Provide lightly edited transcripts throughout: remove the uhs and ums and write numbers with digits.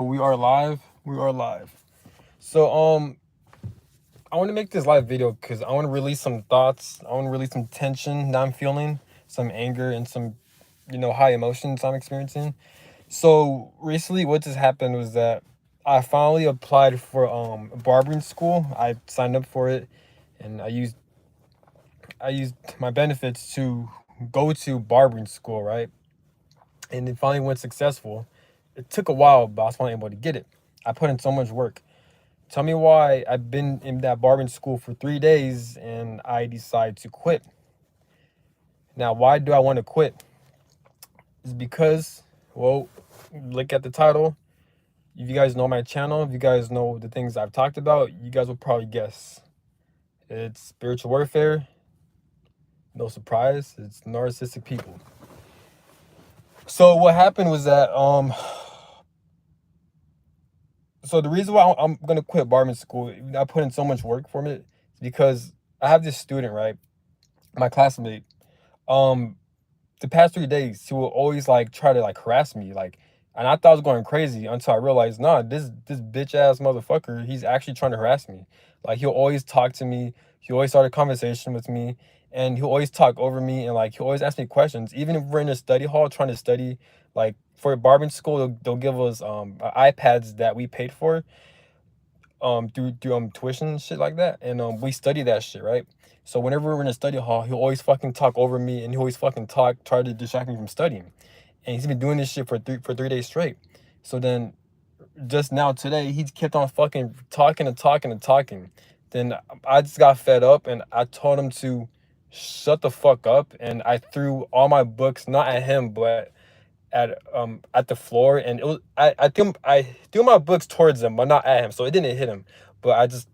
We are live. We are live. So I want to make this live video because I want to release some thoughts. I want to release some tension that I'm feeling, some anger, and some high emotions I'm experiencing. So recently, what just happened was that I finally applied for barbering school. I signed up for it, and I used my benefits to go to barbering school, right? And it finally went successful. It took a while, but I was finally able to get it. I put in so much work. Tell me why I've been in that barbering school for 3 days and I decide to quit. Now, why do I want to quit? It's because, well, look at the title. If you guys know my channel, if you guys know the things I've talked about, you guys will probably guess. It's spiritual warfare. No surprise, it's narcissistic people. So what happened was that so the reason why I'm gonna quit barbering school, I put in so much work for it, is because I have this student, right? My classmate. Um, the past 3 days, he will always like try to like harass me, like, and I thought I was going crazy until I realized, nah, this bitch ass motherfucker, he's actually trying to harass me. Like he'll always talk to me, he always start a conversation with me, and he'll always talk over me, and like he'll always ask me questions. Even if we're in a study hall trying to study, like for barbering school, they'll give us iPads that we paid for through tuition and shit like that, and we study that shit, right? So whenever we're in a study hall, he'll always fucking talk over me, and he always fucking try to distract me from studying. And he's been doing this shit for 3 days straight. So then just now today, he kept on fucking talking and talking and talking. Then I just got fed up, and I told him to shut the fuck up, and I threw all my books, not at him, but at the floor, and it was I threw my books towards him, but not at him, so it didn't hit him. But I just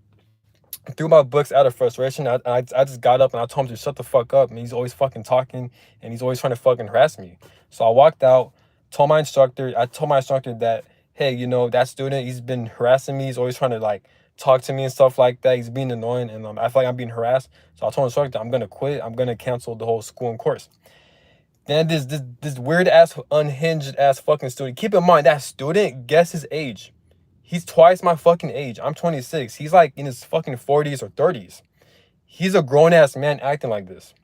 threw my books out of frustration. I just got up and I told him to shut the fuck up, and he's always fucking talking, and he's always trying to fucking harass me. So I walked out, I told my instructor that, hey, that student, he's been harassing me, he's always trying to like talk to me and stuff like that, he's being annoying, and I feel like I'm being harassed. So I told the instructor I'm gonna quit, I'm gonna cancel the whole school and course. Then this weird ass, unhinged ass fucking student. Keep in mind that student, guess his age. He's twice my fucking age. I'm 26. He's like in his fucking 40s or 30s. He's a grown ass man acting like this.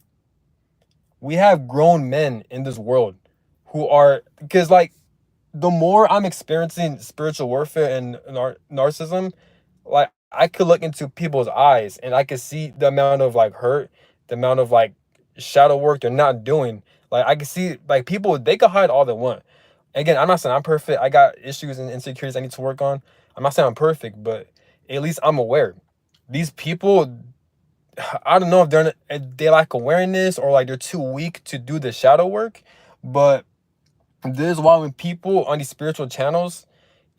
We have grown men in this world who are, because like the more I'm experiencing spiritual warfare and narcissism, like I could look into people's eyes and I could see the amount of like hurt, the amount of like shadow work they're not doing. Like I can see like people, they can hide all they want. Again, I'm not saying I'm perfect. I got issues and insecurities I need to work on. I'm not saying I'm perfect, but at least I'm aware. These people, I don't know if they lack awareness or like they're too weak to do the shadow work, but this is why when people on these spiritual channels,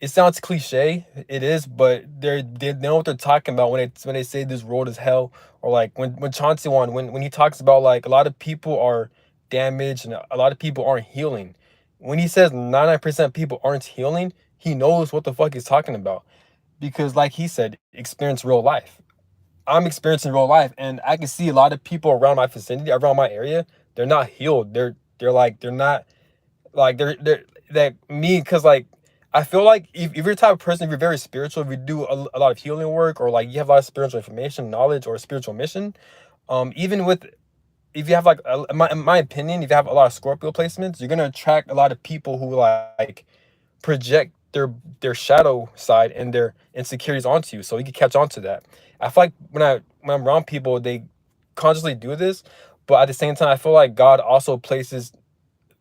it sounds cliche, it is, but they know what they're talking about when they say this road is hell, or like when Chauncey when he talks about like a lot of people are damaged and a lot of people aren't healing. When he says 99% people aren't healing, he knows what the fuck he's talking about, because like he said, experience real life. I'm experiencing real life, and I can see a lot of people around my vicinity, around my area, they're not healed. They're not like they're that me, because like I feel like if you're the type of person, if you're very spiritual, if you do a lot of healing work, or like you have a lot of spiritual information, knowledge, or spiritual mission, even with, if you have like in my opinion, if you have a lot of Scorpio placements, you're gonna attract a lot of people who like project their shadow side and their insecurities onto you, so you can catch on to that. I feel like when I'm around people, they consciously do this, but at the same time, I feel like God also places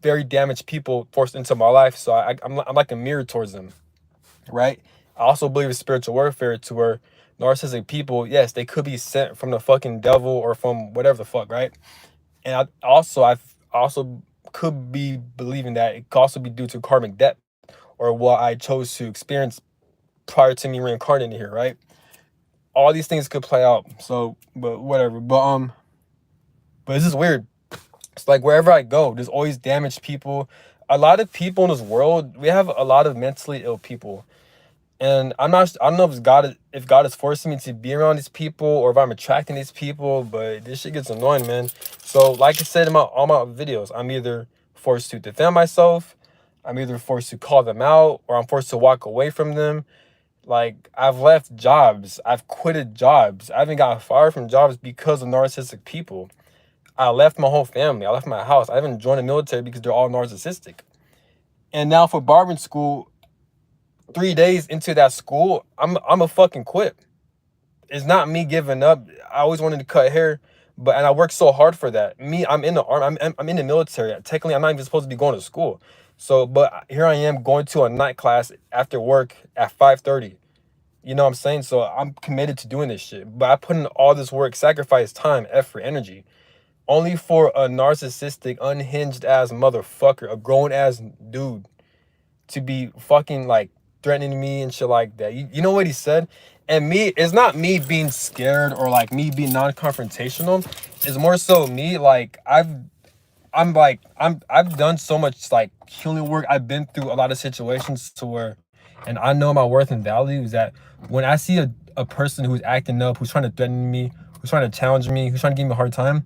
very damaged people forced into my life, so I'm like a mirror towards them, right? I also believe in spiritual warfare, to where narcissistic people, yes, they could be sent from the fucking devil or from whatever the fuck, right? And I also could be believing that it could also be due to karmic debt, or what I chose to experience prior to me reincarnating here, right? All these things could play out. So, but whatever. But this is weird. It's like wherever I go, there's always damaged people. A lot of people in this world, we have a lot of mentally ill people. And I don't know if God is forcing me to be around these people, or if I'm attracting these people, but this shit gets annoying, man. So like I said in all my videos, I'm either forced to defend myself, I'm either forced to call them out or I'm forced to walk away from them. Like, I've left jobs, I've quitted jobs, I haven't gotten fired from jobs because of narcissistic people. I left my whole family, I left my house, I haven't joined the military because they're all narcissistic. And now for barbering school, 3 days into that school, I'm a fucking quit. It's not me giving up. I always wanted to cut hair, but and I worked so hard for that. Me, I'm in the army. I'm in the military. Technically, I'm not even supposed to be going to school. So, but here I am going to a night class after work at 5:30. You know what I'm saying? So I'm committed to doing this shit. But I put in all this work, sacrifice time, effort, energy, only for a narcissistic, unhinged ass motherfucker, a grown ass dude, to be fucking like threatening me and shit like that. You know what he said? And me, it's not me being scared or like me being non-confrontational. It's more so me like I've done so much like healing work. I've been through a lot of situations to where, and I know my worth and value is that when I see a person who's acting up, who's trying to threaten me, who's trying to challenge me, who's trying to give me a hard time,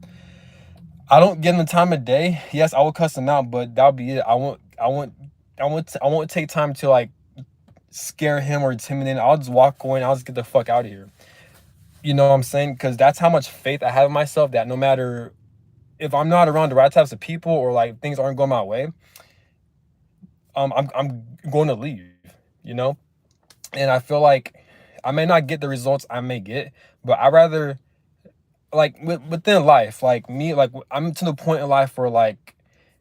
I don't give them the time of day. Yes, I will cuss them out, but that'll be it. I won't take time to like scare him or intimidate him. I'll just walk away and I'll just get the fuck out of here. You know what I'm saying? Because that's how much faith I have in myself that no matter if I'm not around the right types of people or like things aren't going my way, I'm going to leave, you know? And I feel like I may not get the results I may get, but I rather like within life, like me, like I'm to the point in life where like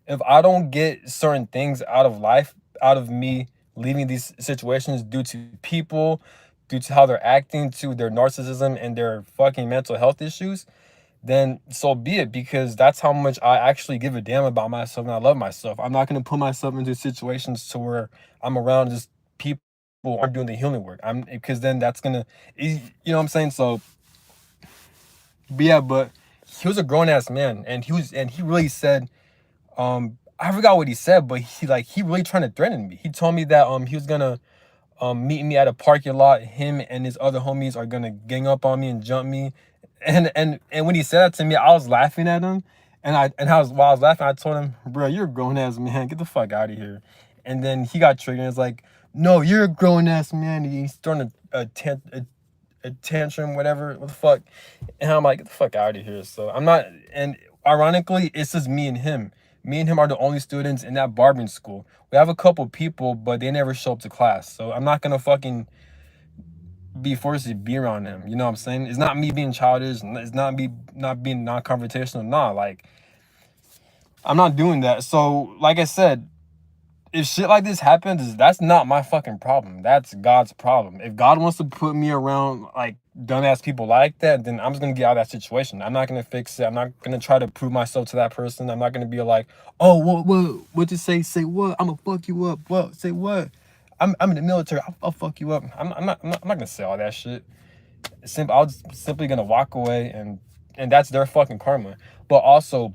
if I don't get certain things out of life, out of me leaving these situations due to people, due to how they're acting, to their narcissism and their fucking mental health issues, then so be it, because that's how much I actually give a damn about myself and I love myself. I'm not gonna put myself into situations to where I'm around just people who aren't doing the healing work. I'm because then that's gonna, you know what I'm saying? So, but yeah, but he was a grown ass man, and he really said, I forgot what he said, but he really trying to threaten me. He told me that he was gonna meet me at a parking lot. Him and his other homies are gonna gang up on me and jump me. And when he said that to me, I was laughing at him. While I was laughing, I told him, bro, you're a grown ass man. Get the fuck out of here. And then he got triggered and was like, no, you're a grown ass man. He's throwing a tantrum, whatever, what the fuck. And I'm like, get the fuck out of here. So I'm not, and ironically, it's just me and him. Me and him are the only students in that barbering school. We have a couple people, but they never show up to class. So I'm not gonna fucking be forced to be around them. You know what I'm saying? It's not me being childish. It's not me not being non-confrontational. Nah, like I'm not doing that. So like I said, if shit like this happens, that's not my fucking problem. That's God's problem. If God wants to put me around like dumbass people like that, then I'm just gonna get out of that situation. I'm not gonna fix it. I'm not gonna try to prove myself to that person. I'm not gonna be like, oh, what you say? Say what? I'm gonna fuck you up. What? Say what? I'm in the military. I'll fuck you up. I'm not gonna say all that shit. I'll just simply gonna walk away, and that's their fucking karma. But also,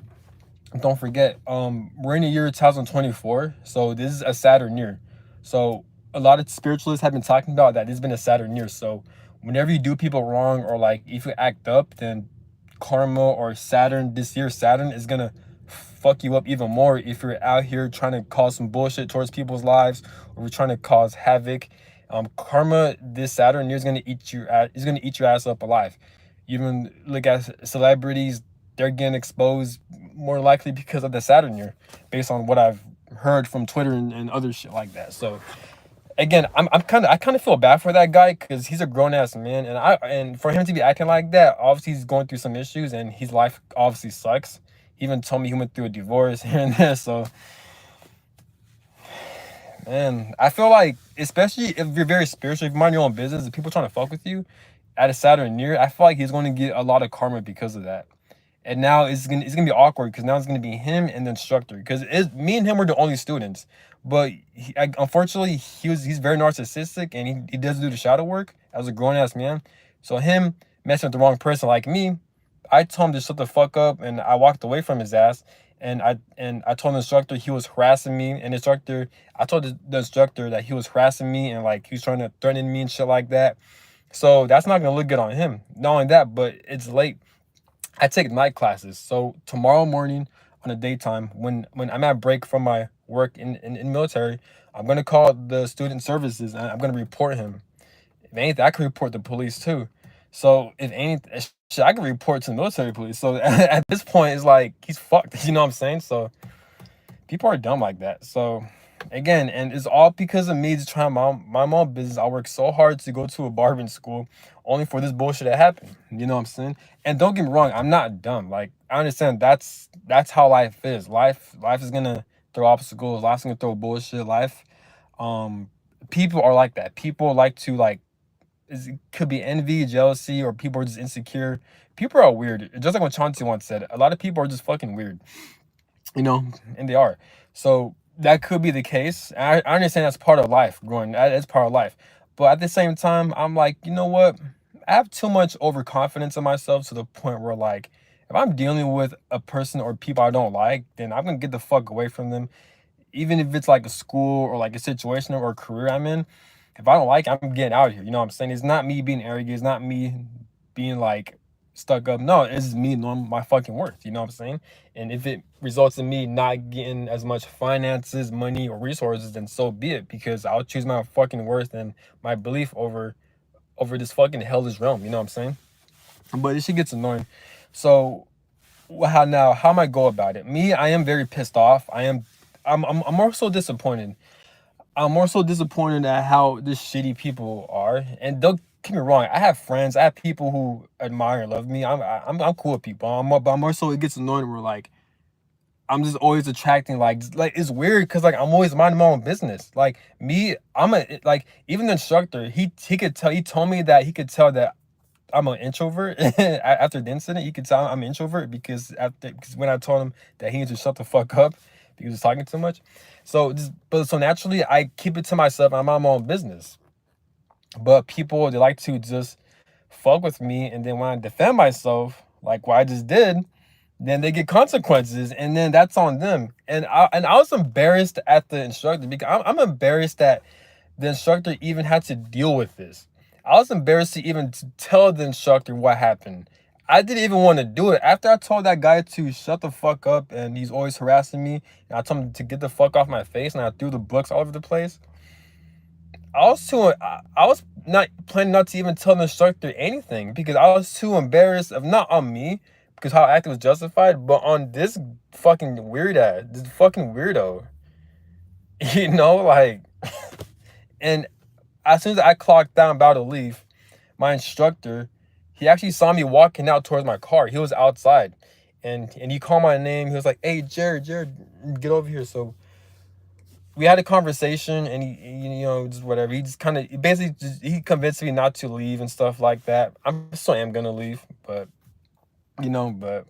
don't forget, we're in the year 2024, so this is a Saturn year. So a lot of spiritualists have been talking about that this has been a Saturn year. So whenever you do people wrong or like if you act up, then karma or Saturn, this year Saturn is gonna fuck you up even more if you're out here trying to cause some bullshit towards people's lives or you're trying to cause havoc. Karma this Saturn year is gonna eat your ass up alive. Even look at celebrities, they're getting exposed more likely because of the Saturn year, based on what I've heard from Twitter and other shit like that. So again, I kind of feel bad for that guy because he's a grown ass man, and for him to be acting like that, obviously he's going through some issues and his life obviously sucks. He even told me he went through a divorce here and there. So man, I feel like especially if you're very spiritual, if you mind your own business, and people trying to fuck with you at a Saturn year, I feel like he's going to get a lot of karma because of that. And now it's gonna be awkward because now it's gonna be him and the instructor, because me and him were the only students, but unfortunately he's very narcissistic and he doesn't do the shadow work as a grown ass man. So him messing with the wrong person like me, I told him to shut the fuck up and I walked away from his ass. And I told the instructor he was harassing me, and I told the instructor that he was harassing me and like he was trying to threaten me and shit like that. So that's not gonna look good on him. Not only that, but it's late. I take night classes. So tomorrow morning on the daytime, when I'm at break from my work in military. I'm gonna call the student services and I'm gonna report him. If anything, I can report the police too. So if anything, shit, I can report to the military police. So at this point, it's like he's fucked. You know what I'm saying? So people are dumb like that. So again, and it's all because of me just trying my own business. I work so hard to go to a barbering school only for this bullshit to happen. You know what I'm saying? And don't get me wrong, I'm not dumb. Like I understand that's how life is. Life is gonna throw obstacles, life's gonna throw bullshit. Life um people are like that. People like to like it could be envy, jealousy, or people are just insecure. People are weird. Just like what Chauncey once said, a lot of people are just fucking weird, you know, and they are. So that could be the case. I understand that's part of life, growing. That's part of life. But at the same time, I'm like, you know what? I have too much overconfidence in myself to the point where, like, if I'm dealing with a person or people I don't like, then I'm gonna get the fuck away from them, even if it's like a school or like a situation or a career I'm in. If I don't like it, I'm getting out of here. You know what I'm saying? It's not me being arrogant. It's not me being like stuck up. No, it's me knowing my fucking worth. You know what I'm saying? And if it results in me not getting as much finances, money, or resources, then so be it. Because I'll choose my fucking worth and my belief over this fucking hellish realm. You know what I'm saying? But it shit gets annoying. So how am I go about it? Me, I am very pissed off. I'm more so disappointed. I'm more so disappointed at how this shitty people are. And don't get me wrong, I have friends, I have people who admire and love me. I'm cool with people. But I'm more so it gets annoying where like I'm just always attracting like it's weird because like I'm always minding my own business. Like me, I'm a like even the instructor, he could tell he told me that he could tell that I'm an introvert. After the incident, you could tell I'm an introvert because when I told him that he needs to shut the fuck up because he was talking too much. So naturally I keep it to myself. I'm on my own business. But people they like to just fuck with me, and then when I defend myself, like what I just did, then they get consequences, and then that's on them. And I was embarrassed at the instructor because I'm embarrassed that the instructor even had to deal with this. I was embarrassed to even tell the instructor what happened. I didn't even want to do it. After I told that guy to shut the fuck up and he's always harassing me, and I told him to get the fuck off my face and I threw the books all over the place, I was not planning not to even tell the instructor anything because I was too embarrassed of not on me because how I acted was justified, but on this fucking weird ass, this fucking weirdo. You know, like and as soon as I clocked down about to leave, my instructor, he actually saw me walking out towards my car. He was outside and he called my name. He was like, "Hey, Jared, get over here." So we had a conversation and you know, just whatever. He just kind of basically he convinced me not to leave and stuff like that. I'm still am gonna leave, but you know, but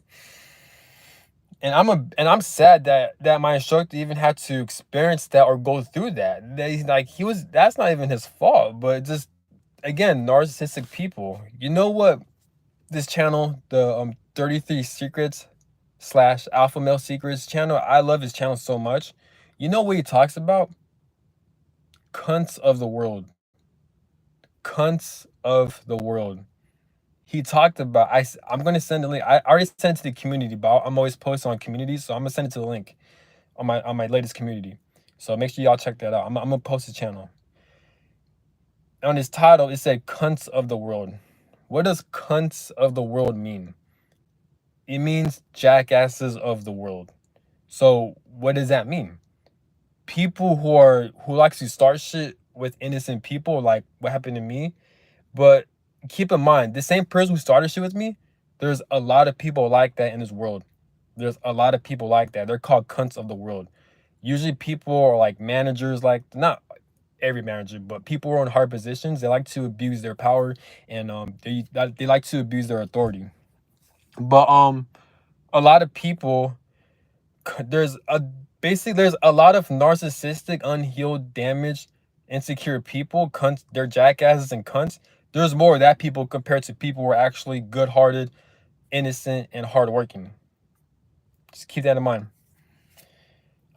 and I'm sad that my instructor even had to experience that or go through that. Like he was that's not even his fault, but just again, narcissistic people. You know what this channel, the 33 Secrets slash Alpha Male Secrets channel, I love his channel so much. You know what he talks about? Cunts of the world. Cunts of the world. He talked about I'm gonna send the link. I already sent it to the community, but I'm always posting on community, so I'm gonna send it to the link on my latest community. So make sure y'all check that out. I'm gonna post the channel. On his title, it said "Cunts of the World." What does "cunts of the world" mean? It means jackasses of the world. So what does that mean? People who likes to start shit with innocent people, like what happened to me. But keep in mind, the same person who started shit with me, there's a lot of people like that in this world. There's a lot of people like that. They're called cunts of the world. Usually people are like managers, like not every manager, but people who are in hard positions. They like to abuse their power and they like to abuse their authority. But a lot of people there's a basically there's a lot of narcissistic, unhealed, damaged, insecure people. Cunts, they're jackasses and cunts. There's more of that people compared to people who are actually good-hearted, innocent, and hardworking. Just keep that in mind.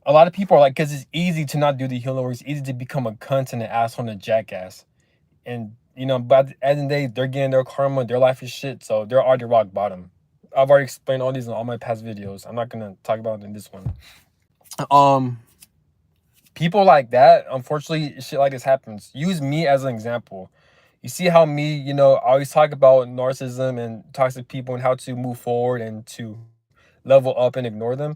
A lot of people are like, because it's easy to not do the healing work. It's easy to become a cunt and an asshole and a jackass. And, you know, but at the end of the day, they're getting their karma. Their life is shit. So they're already rock bottom. I've already explained all these in all my past videos. I'm not going to talk about it in this one. People like that, unfortunately, shit like this happens. Use me as an example. You see how me, I always talk about narcissism and toxic people and how to move forward and to level up and ignore them.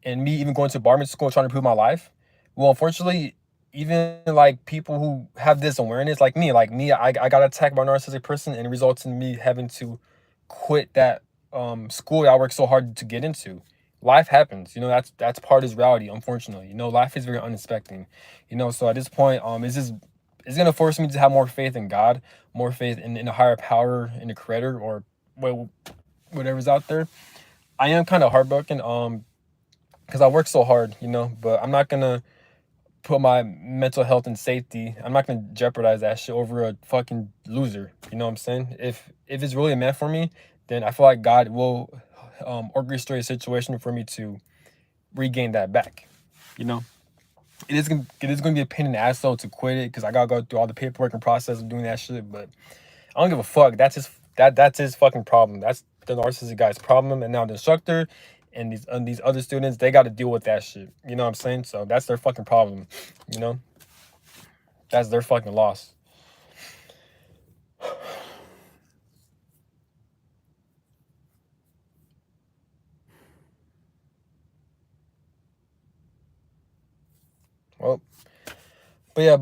And me even going to barman school trying to improve my life. Well, unfortunately, even like people who have this awareness, like me, I got attacked by a narcissistic person and it results in me having to quit that school that I worked so hard to get into. Life happens, that's part of this reality, unfortunately. Life is very unexpected. So at this point, it's gonna force me to have more faith in God, more faith in a higher power, in the creator, or whatever's out there. I am kind of heartbroken, because I work so hard, but I'm not gonna put my mental health and safety. I'm not gonna jeopardize that shit over a fucking loser. You know what I'm saying? If it's really meant for me, then I feel like God will orchestrate a situation for me to regain that back. You know, it is gonna be a pain in the ass though to quit it because I gotta go through all the paperwork and process of doing that shit. But I don't give a fuck. That's his fucking problem. That's the narcissistic guy's problem. And now the instructor and these other students, they got to deal with that shit. You know what I'm saying? So that's their fucking problem. You know, that's their fucking loss. Well, but yeah,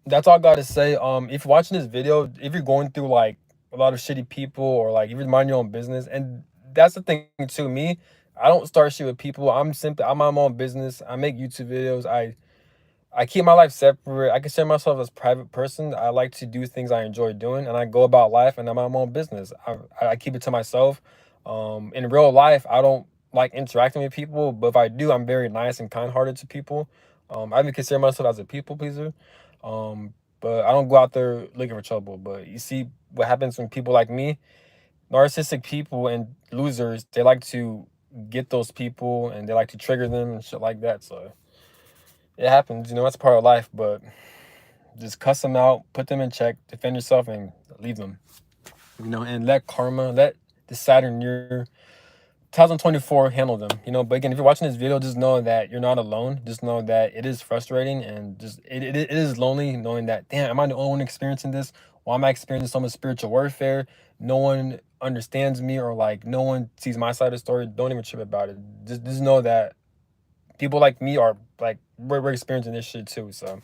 that's all I got to say. If you're watching this video, if you're going through like a lot of shitty people or like if you're minding your own business, and that's the thing too. Me, I don't start shit with people. I'm my own business. I make YouTube videos. I keep my life separate. I consider myself as a private person. I like to do things I enjoy doing, and I go about life, and I'm my own business. I keep it to myself. In real life, I don't like interacting with people, but if I do, I'm very nice and kind-hearted to people. I even consider myself as a people pleaser. But I don't go out there looking for trouble. But you see what happens when people like me, narcissistic people and losers, they like to get those people and they like to trigger them and shit like that. So it happens, that's part of life, but just cuss them out, put them in check, defend yourself, and leave them. And let karma, let the Saturn year 2024 handle them. But again, if you're watching this video, just know that you're not alone. Just know that it is frustrating and just it is lonely knowing that, damn, am I the only one experiencing this? Why am I experiencing so much spiritual warfare? No one understands me, or like no one sees my side of the story. Don't even trip about it. Just know that people like me are like we're experiencing this shit too. So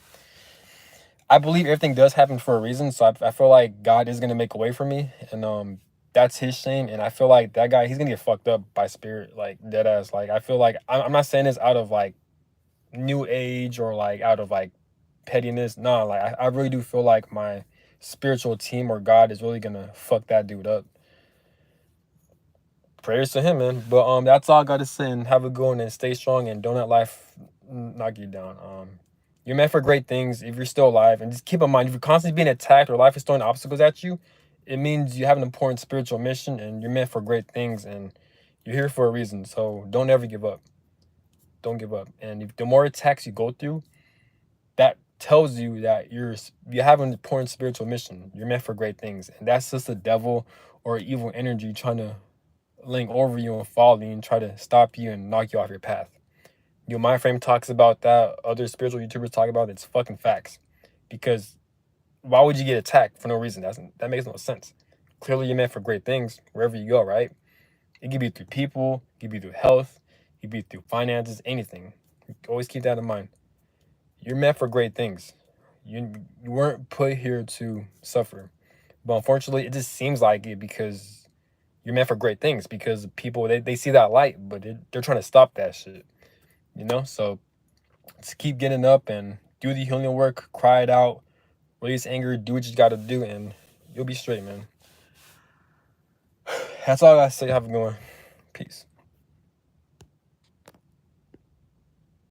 I believe everything does happen for a reason. So I feel like God is gonna make a way for me, and that's his shame. And I feel like that guy, he's gonna get fucked up by spirit, like dead ass. Like I feel like I'm not saying this out of like new age or like out of like pettiness. No, like I really do feel like my spiritual team or God is really gonna fuck that dude up. Prayers to him, man. But that's all I gotta say. And have a good one and stay strong and don't let life knock you down. You're meant for great things if you're still alive. And just keep in mind, if you're constantly being attacked or life is throwing obstacles at you, it means you have an important spiritual mission and you're meant for great things and you're here for a reason. So don't ever give up. Don't give up. And if the more attacks you go through, that tells you that you have an important spiritual mission. You're meant for great things. And that's just the devil or evil energy trying to link over you and follow you and try to stop you and knock you off your path. Mind frame talks about that. Other spiritual YouTubers talk about it. It's fucking facts. Because why would you get attacked for no reason? That makes no sense. Clearly, you're meant for great things wherever you go, right? It could be through people, it could be through health, it could be through finances, anything. Always keep that in mind. You're meant for great things. You weren't put here to suffer. But unfortunately, it just seems like it because you're meant for great things. Because people, they see that light, but they're trying to stop that shit. So just keep getting up and do the healing work, cry it out, release anger, do what you got to do, and you'll be straight, man. That's all I gotta say. Have a good one. Peace.